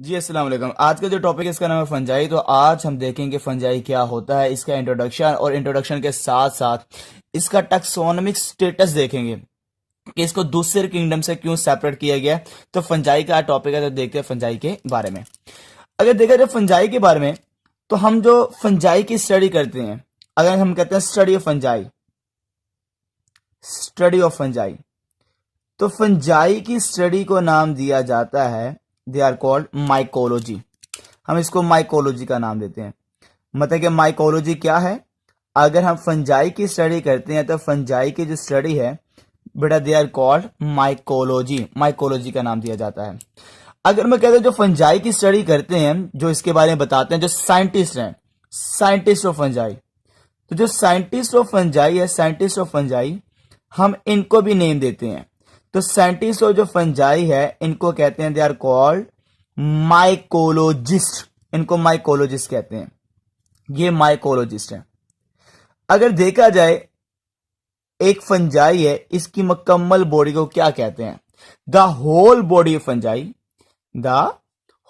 जी अस्सलाम वालेकुम। आज का जो टॉपिक है इसका नाम है फंजाई। तो आज हम देखेंगे फंजाई क्या होता है, इसका इंट्रोडक्शन, और इंट्रोडक्शन के साथ साथ इसका टैक्सोनॉमिक स्टेटस देखेंगे कि इसको दूसरे किंगडम से क्यों सेपरेट किया गया है। तो फंजाई का टॉपिक है, तो देखते हैं फंजाई के बारे में। अगर देखा जाए फंजाई के बारे में, तो हम जो फंजाई की स्टडी करते हैं, अगर हम कहते हैं study of fungi, study of fungi, तो फंजाई की स्टडी को नाम दिया जाता है, दे आर कॉल्ड माइकोलॉजी। हम इसको माइकोलॉजी का नाम देते हैं। मतलब कि माइकोलॉजी क्या है? अगर हम फंजाई की स्टडी करते हैं तो फंजाई की जो स्टडी है बेटा, they are called mycology. Mycology का नाम दिया जाता है। अगर मैं कहता हूं जो फंजाई की स्टडी करते हैं, जो इसके बारे में बताते हैं, जो साइंटिस्ट हैं, साइंटिस्ट ऑफ फंजाई, तो जो साइंटिस्ट ऑफ फंजाई है, साइंटिस्ट ऑफ फंजाई, हम इनको भी नेम देते हैं। तो साइंटिस्ट ऑफ जो फंजाई है इनको कहते हैं, दे आर कॉल्ड माइकोलॉजिस्ट। इनको माइकोलॉजिस्ट कहते हैं। ये माइकोलॉजिस्ट हैं। अगर देखा जाए एक फंजाई है, इसकी मुकम्मल बॉडी को क्या कहते हैं? The whole body of fungi. The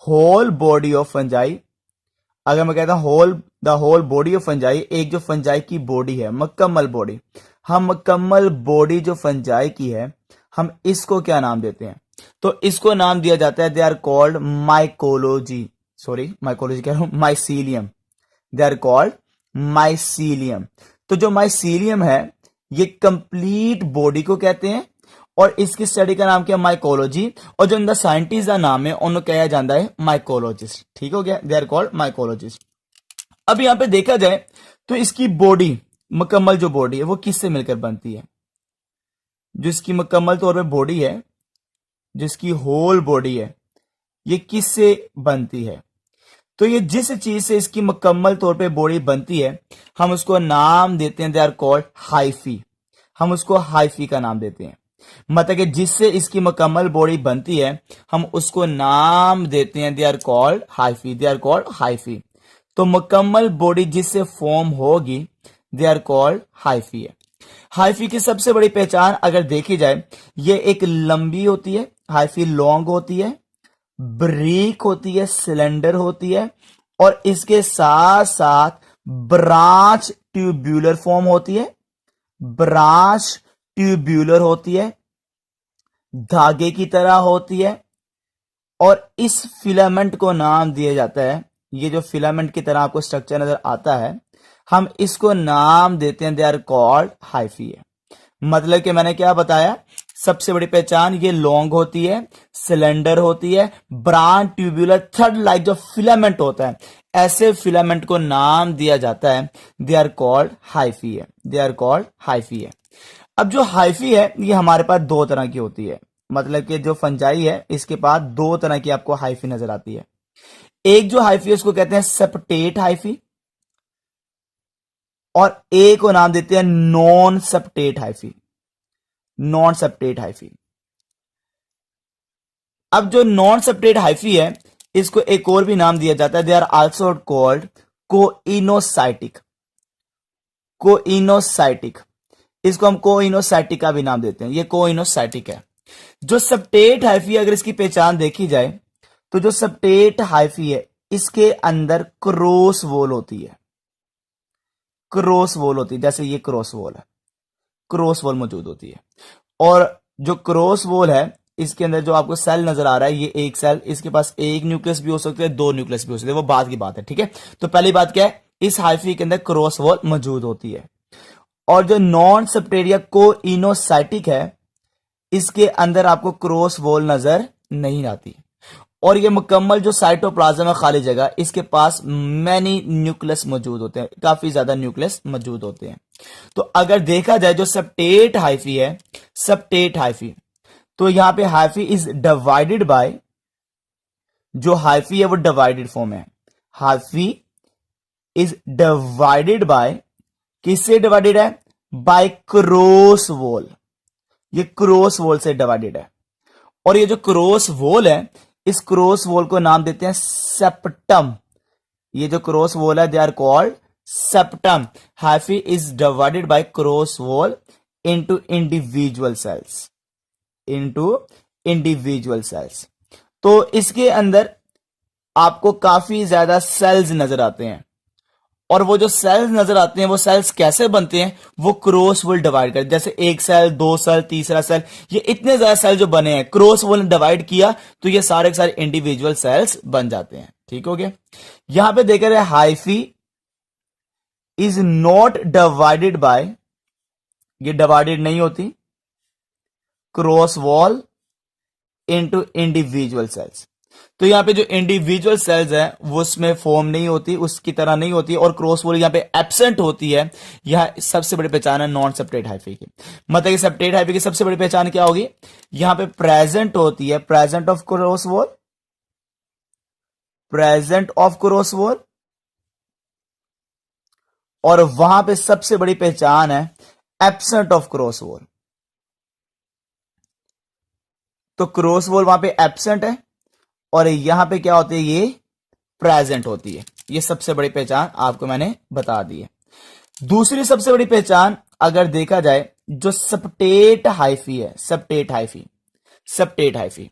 whole body of fungi. अगर मैं कहता हूं the whole body of fungi, एक जो फंजाई की बॉडी है, मुकम्मल बॉडी, हम मुकम्मल बॉडी जो फंजाई की है, हम इसको क्या नाम देते हैं? तो इसको नाम दिया जाता है, they are called mycology, sorry mycology कह रहा हूं, mycelium. They are called mycelium. तो जो माइसीलियम है ये कंप्लीट बॉडी को कहते हैं, और इसकी स्टडी का नाम क्या है? माइकोलॉजी। और जो इनका साइंटिस्ट का नाम है उन्हें कहा जाता है माइकोलॉजिस्ट। ठीक हो गया, दे आर कॉल्ड माइकोलॉजिस्ट। अब यहां पे देखा जाए तो इसकी बॉडी, मुकम्मल जो बॉडी है वो किससे मिलकर बनती है? जो इसकी मुकम्मल तौर पे बॉडी है, जिसकी होल बॉडी है, ये किससे बनती है? तो ये जिस चीज से इसकी मुकम्मल तौर पे बॉडी बनती है, हम उसको नाम देते हैं, दे आर कॉल्ड हाइफी। हम उसको हाइफी का नाम देते हैं। मतलब कि जिससे इसकी मुकम्मल बॉडी बनती है, हम उसको नाम देते हैं, they are called hyphae. They are called hyphae. तो मुकम्मल बॉडी जिससे फॉर्म होगी, दे आर कॉल्ड हाइफी है। हाइफी की सबसे बड़ी पहचान अगर देखी जाए, ये एक लंबी होती है, हाइफी लॉन्ग होती है, ब्रीक होती है, सिलेंडर होती है, और इसके साथ साथ ब्रांच ट्यूब्यूलर फॉर्म होती है। ब्रांच ट्यूब्यूलर होती है, धागे की तरह होती है, और इस फिलामेंट को नाम दिया जाता है, ये जो फिलामेंट की तरह आपको स्ट्रक्चर नजर आता है, हम इसको नाम देते हैं, दे आर कॉल्ड हाइफी है। मतलब कि मैंने क्या बताया, सबसे बड़ी पहचान ये लॉन्ग होती है, सिलेंडर होती है, ब्रांच ट्यूब्यूलर, थ्रेड लाइक जो फिलामेंट होता है, ऐसे फिलामेंट को नाम दिया जाता है, दे आर कॉल्ड हाइफी है। दे आर कॉल्ड हाइफी है। अब जो हाइफी है ये हमारे पास दो तरह की होती है। मतलब कि जो फंजाई है इसके पास दो तरह की आपको हाइफी नजर आती है। एक जो हाइफी है उसको कहते हैं सेप्टेट हाइफी, और एक को नाम देते हैं non septate hyphae. Non septate hyphae. अब जो नॉन सेप्टेट हाइफी है इसको एक और भी नाम दिया जाता है, they are also called coenocytic. Coenocytic, इसको हम कोइनोसाइटिक का भी नाम देते हैं, ये कोइनोसाइटिक है। जो सेप्टेट हाइफी, अगर इसकी पहचान देखी जाए, तो जो सेप्टेट हाइफी है इसके अंदर क्रॉस वॉल होती है। क्रॉस वॉल होती है, जैसे ये क्रॉस वॉल है, क्रॉस वॉल मौजूद होती है। और जो क्रॉस वॉल है इसके अंदर जो आपको सेल नजर आ रहा है, ये एक सेल, इसके पास एक न्यूक्लियस भी हो सकते हैं, दो न्यूक्लियस भी हो सकते हैं, वो बात की बात है। ठीक है, तो पहली बात क्या है, इस हाइफी के अंदर क्रॉस वॉल मौजूद होती है। और जो नॉन सेप्टेरिया कोइनोसाइटिक है इसके अंदर आपको क्रॉस वॉल नजर नहीं आती, और ये मुकम्मल जो साइटोप्लाज्म है, खाली जगह, इसके पास मैनी न्यूक्लियस मौजूद होते हैं, काफी ज्यादा न्यूक्लियस मौजूद होते हैं। तो अगर देखा जाए जो सेप्टेट हाइफी है, सेप्टेट हाइफी, तो यहां पे हाइफी इज डिवाइडेड बाय, जो हाइफी है वो डिवाइडेड फॉर्म है। हाइफी इज डिवाइडेड बाय, किससे डिवाइडेड है? Bye cross wall. ये क्रॉस वॉल से डिवाइडेड है। और ये जो क्रॉस वॉल है, इस क्रॉस वॉल को नाम देते हैं सेप्टम। ये जो क्रॉस वॉल है, they are called septum. Hyphae is divided by cross wall into individual cells, into individual cells. तो इसके अंदर आपको काफी ज्यादा सेल्स नजर आते हैं। और वो जो सेल्स नजर आते हैं वो सेल्स कैसे बनते हैं, वो क्रॉस वोल डिवाइड कर, जैसे एक सेल, दो सेल, तीसरा सेल, ये इतने ज्यादा सेल जो बने हैं, क्रॉस वोल ने डिवाइड किया तो ये सारे के सारे इंडिविजुअल सेल्स बन जाते हैं। ठीक हो गया। यहां पे देखा जाए hyphae is not divided by, ये डिवाइडेड नहीं होती cross wall into individual cells. तो यहां पे जो इंडिविजुअल सेल्स है वो उसमें फॉर्म नहीं होती, उसकी तरह नहीं होती, और क्रॉस वॉल यहां पे एब्सेंट होती है। यह सबसे बड़ी पहचान है नॉन सेप्टेट हाइफी की। मतलब कि सेप्टेट हाइफी की सबसे बड़ी पहचान क्या होगी, यहां पे प्रेजेंट होती है, present of cross wall, present of cross wall, और वहां पे सबसे बड़ी पहचान है एब्सेंट ऑफ क्रॉस वॉल। तो क्रॉस वॉल वहां पे एब्सेंट है और यहां पे क्या होती है, ये प्रेजेंट होती है। ये सबसे बड़ी पहचान आपको मैंने बता दी है। दूसरी सबसे बड़ी पहचान अगर देखा जाए, जो सेप्टेट हाइफी है, सेप्टेट हाइफी, सेप्टेट हाइफी,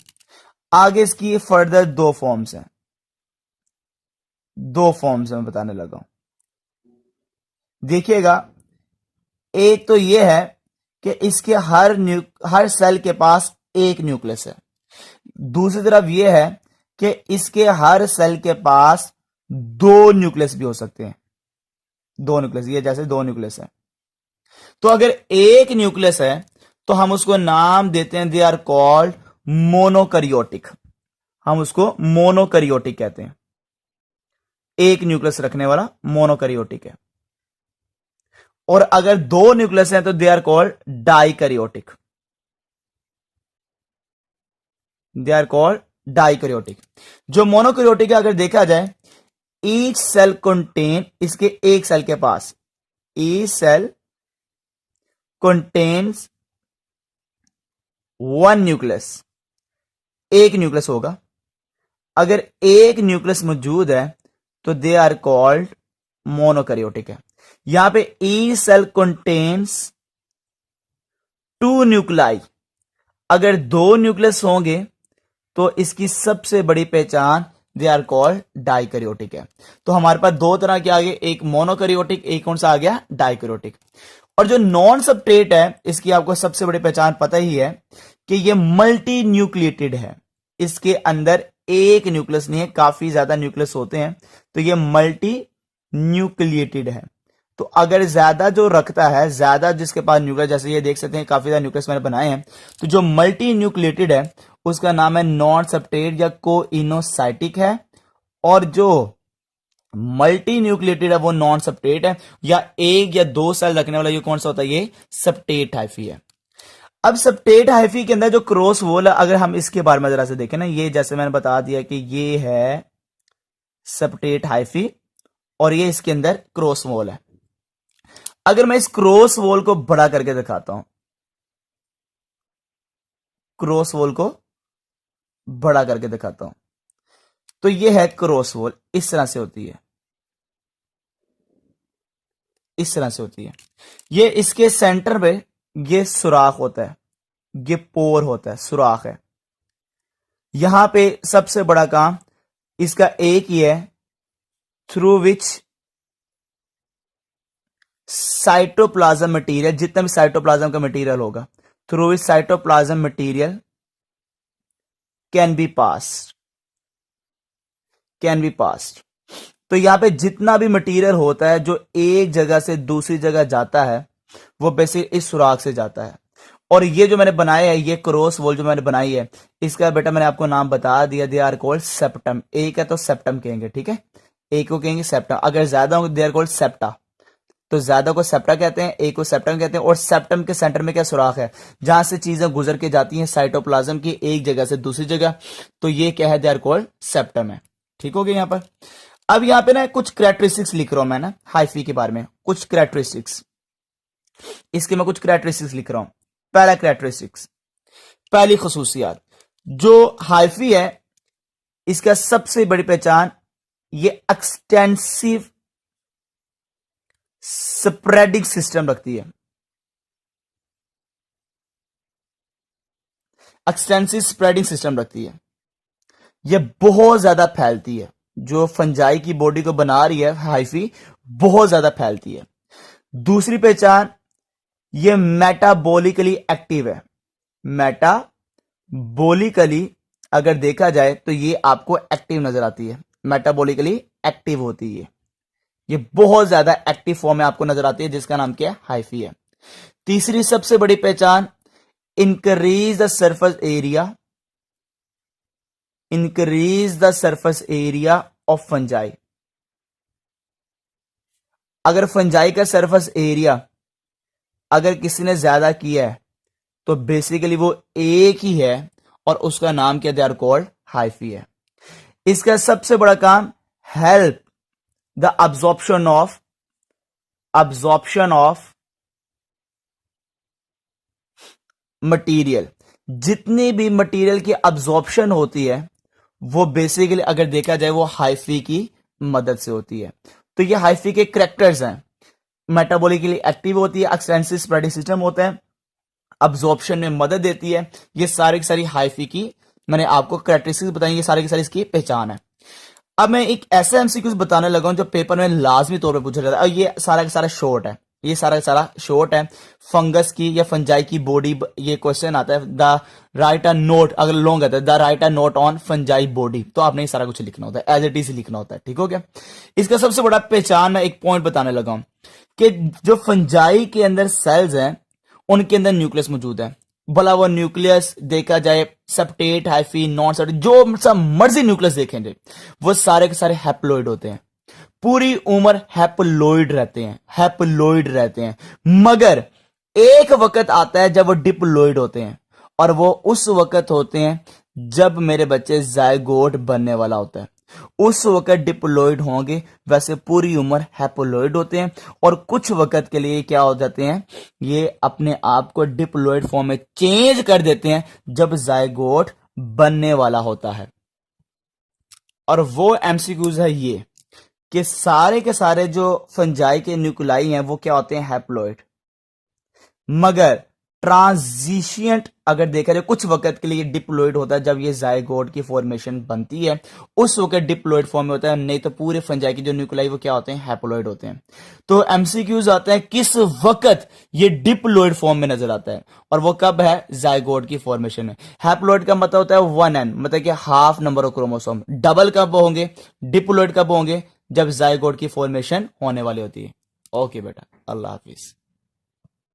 आगे इसकी फर्दर दो फॉर्म्स हैं, दो फॉर्म्स मैं बताने लगा हूं। देखिएगा, एक तो यह है कि इसके हर सेल के पास एक न्यूक्लियस है। दूसरी तरफ यह है कि इसके हर सेल के पास दो न्यूक्लियस भी हो सकते हैं, दो न्यूक्लियस, ये जैसे दो न्यूक्लियस है। तो अगर एक न्यूक्लियस है तो हम उसको नाम देते हैं, दे आर कॉल्ड मोनोकैरियोटिक। हम उसको मोनोकैरियोटिक कहते हैं, एक न्यूक्लियस रखने वाला मोनोकैरियोटिक है। और अगर दो न्यूक्लियस हैं तो they are called dikaryotic, they are called dikaryotic. जो मोनोकैरियोटिक है, अगर देखा जाए, ईच सेल कंटेन, इसके एक सेल के पास, each cell contains one nucleus, एक न्यूक्लियस होगा। अगर एक न्यूक्लियस मौजूद है तो दे आर कॉल्ड मोनोकैरियोटिक है। यहां पे each cell contains two nuclei, अगर दो न्यूक्लियस होंगे तो इसकी सबसे बड़ी पहचान दे आर कॉल्ड डाइकैरियोटिक है। तो हमारे पास दो तरह के आ गए, एक मोनोकैरियोटिक, एक कौन सा आ गया, डाइकैरियोटिक। और जो नॉन सबस्ट्रेट है, इसकी आपको सबसे बड़ी पहचान पता ही है कि ये मल्टी न्यूक्लिएटेड है। इसके अंदर एक न्यूक्लियस नहीं है, काफी ज्यादा न्यूक्लियस होते हैं, तो ये मल्टी न्यूक्लिएटेड है। तो अगर ज्यादा जो रखता है, ज्यादा जिसके पास न्यूक्लियस, जैसे ये देख सकते हैं काफी ज्यादा न्यूक्लियस मैंने बनाए हैं, तो जो मल्टी न्यूक्लिएटेड है उसका नाम है नॉन सबस्ट्रेट या कोइनोसाइटिक है। और जो मल्टी न्यूक्लिएटेड है वो नॉन सबस्ट्रेट है, या एक या दो सेल रखने वाला ये कौन सा होता है, ये सबस्ट्रेट हाइफी है। अब सबस्ट्रेट हाइफी के अंदर जो क्रॉस वॉल है, अगर हम इसके बारे में जरा से देखें ना, ये जैसे मैंने बता दिया कि ये है सबस्ट्रेट हाइफी और ये इसके अंदर क्रॉस वॉल है। अगर मैं इस क्रॉस वॉल को बड़ा करके दिखाता हूं, क्रॉस वॉल को बड़ा करके दिखाता हूं, तो ये है क्रॉस वॉल, इस तरह से होती है, इस तरह से होती है। ये इसके सेंटर पे ये सुराख होता है, ये पोर होता है, सुराख है। यहां पे सबसे बड़ा काम इसका एक ही है, थ्रू विच साइटोप्लाज्म मटेरियल, जितना भी साइटोप्लाज्म का मटेरियल होगा, through which cytoplasm material can be passed, can be passed. तो यहां पे जितना भी मटेरियल होता है जो एक जगह से दूसरी जगह जाता है, वो बेसिक इस सुराख से जाता है। और ये जो मैंने बनाया है, ये क्रॉस वॉल जो मैंने बनाई है, इसका बेटा मैंने आपको नाम बता दिया, दे आर कॉल्ड सेप्टम। एक है तो सेप्टम कहेंगे, ठीक है, एक को कहेंगे सेप्टम। अगर ज्यादा होंगे दे आर कॉल्ड सेप्टा, तो ज्यादा को सेप्टा कहते हैं, एक को सेप्टम कहते हैं। और सेप्टम के सेंटर में क्या सुराख है, जहां से चीजें गुजर के जाती हैं साइटोप्लाज्म की एक जगह से दूसरी जगह, तो ये क्या है, दे आर कॉल्ड सेप्टम है। ठीक हो गया यहां पर। अब यहां पे ना कुछ कैरेक्टरिस्टिक्स लिख रहा हूं मैं ना हाइफी के बारे में, कुछ कैरेक्टरिस्टिक्स, इसके मैं कुछ कैरेक्टरिस्टिक्स लिख रहा हूं। पहला कैरेक्टरिस्टिक्स, पहली खसूसियात, जो हाइफी है इसका सबसे बड़ी पहचान, ये एक्सटेंसिव स्प्रेडिंग सिस्टम रखती है, एक्सटेंसिव स्प्रेडिंग सिस्टम रखती है। ये बहुत ज्यादा फैलती है, जो फंजाई की बॉडी को बना रही है हाइफी, बहुत ज्यादा फैलती है। दूसरी पहचान, ये मेटाबॉलिकली एक्टिव है। मेटाबॉलिकली अगर देखा जाए तो ये आपको एक्टिव नजर आती है, मेटाबॉलिकली एक्टिव होती है, ये बहुत ज्यादा एक्टिव फॉर्म में आपको नजर आती है, जिसका नाम क्या है, हाइफी है। तीसरी सबसे बड़ी पहचान, increase the surface area, increase the surface area of fungi. अगर फंजाई का सरफेस एरिया अगर किसी ने ज्यादा किया है तो बेसिकली वो एक ही है और उसका नाम क्या, दे आर कॉल्ड हाइफी है। इसका सबसे बड़ा काम, help the absorption of material. जितनी भी मटीरियल की अब्जॉर्प्शन होती है वो बेसिकली अगर देखा जाए वो हाइफी की मदद से होती है। तो ये हाइफी के कैरेक्टर्स हैं, मेटाबॉलिकली एक्टिव होती है, एक्सटेंसिव स्प्रेडिंग सिस्टम होता है, अब्जॉर्प्शन में मदद देती है। ये सारी की सारी हाइफी की मैंने आपको कैरेक्टरिस्टिक्स बताई, ये सारी की सारी इसकी पहचान है। अब मैं एक ऐसा एमसीक्यूज बताने लगा हूं जो पेपर में लाजमी तौर पे पूछा जाता है, और ये सारा का सारा शॉर्ट है, ये सारा का सारा शॉर्ट है। फंगस की या फंजाई की बॉडी, ये क्वेश्चन आता है, द राइट अ नोट, अगर लॉन्ग आता है the right a note on fungi body, तो आपने ये सारा कुछ लिखना होता है, एज इट इज लिखना होता है, ठीक हो गया। इसका सबसे बड़ा पहचान मैं एक पॉइंट बताने लगा हूं कि जो फंजाई के अंदर सेल्स हैं उनके अंदर न्यूक्लियस मौजूद है। भला वो न्यूक्लियस देखा जाए सेप्टेट, हाइफी, नॉन सेप्टेट, जो सब मर्जी न्यूक्लियस देखेंगे वो सारे के सारे हैप्लोइड होते हैं, पूरी उम्र हैप्लोइड रहते हैं, हैप्लोइड रहते हैं। मगर एक वक्त आता है जब वो डिप्लोइड होते हैं, और वो उस वक्त होते हैं जब मेरे बच्चे जायगोट बनने वाला होता है, उस वक्त डिप्लोइड होंगे। वैसे पूरी उम्र हैप्लोइड होते हैं और कुछ वक्त के लिए क्या हो जाते हैं, ये अपने आप को डिप्लोइड फॉर्म में चेंज कर देते हैं जब जायगोट बनने वाला होता है। और वो एमसीक्यूज है ये कि सारे के सारे जो फंजाई के न्यूक्लाई हैं वो क्या होते हैं, हैप्लोइड। मगर ट्रांजिशियंट अगर देखा जाए कुछ वक्त के लिए डिप्लोइड होता है, जब ये जायगोट की फॉर्मेशन बनती है उस वक्त डिप्लोइड फॉर्म में होता है, नहीं तो पूरे फंजाई के जो न्यूक्लाई वो क्या होते हैं, हैप्लोइड होते हैं। तो एमसीक्यूज आते हैं किस वक्त ये डिप्लोइड फॉर्म में नजर आता है, और वो कब है, जायगोट की फॉर्मेशन में। हैप्लोइड का मतलब होता है 1n, मतलब कि half number of chromosome. Double कब होंगे, डिप्लोइड कब होंगे, जब जायगोट की फॉर्मेशन होने वाली होती है। ओके बेटा, अल्लाह हाफिज।